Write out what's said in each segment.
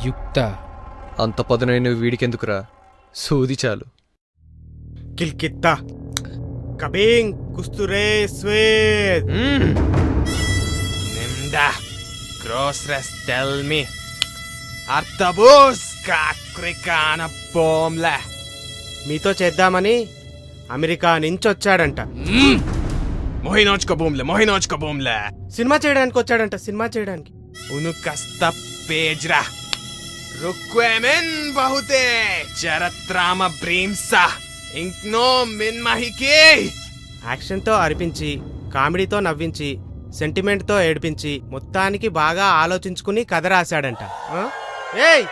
యుక్త. అంత పదునైన వీడికెందుకురా, సూది చాలు. కిల్కిత్తా కబింగ్ కుస్తురే స్వేద్ నిమ్డా గ్రోస్రెస్ టెల్మి అర్తబూస్ కాక్రికాన బోమ్లే. మీతో చేద్దామని అమెరికా నుంచి వచ్చాడంట. మొహినోచ్క బోమ్లే సినిమా చేయడానికి వచ్చాడంట, సినిమా చేయడానికి. ఉనుకస్త పేజ్రా రుక్వేమెన్ బహుతే చరత్రామ బ్రీమ్సా ఇంక్నో మిన్మహికి. యాక్షన్తో అరిపించి, కామెడీతో నవ్వించి, సెంటిమెంట్తో ఏడిపించి, మొత్తానికి బాగా ఆలోచించుకుని కథ రాశాడంట. ఏయ్,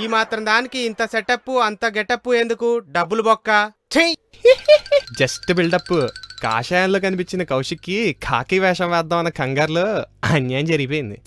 ఈ మాత్రం దానికి ఇంత సెటప్ అంత గెటప్ ఎందుకు? డబ్బులు బొక్క. Just buildup. కాషాయంలో కనిపించిన కౌశిక్కి కాకి వేషం వేద్దాం అన్న కంగారులో అన్యాయం జరిగిపోయింది.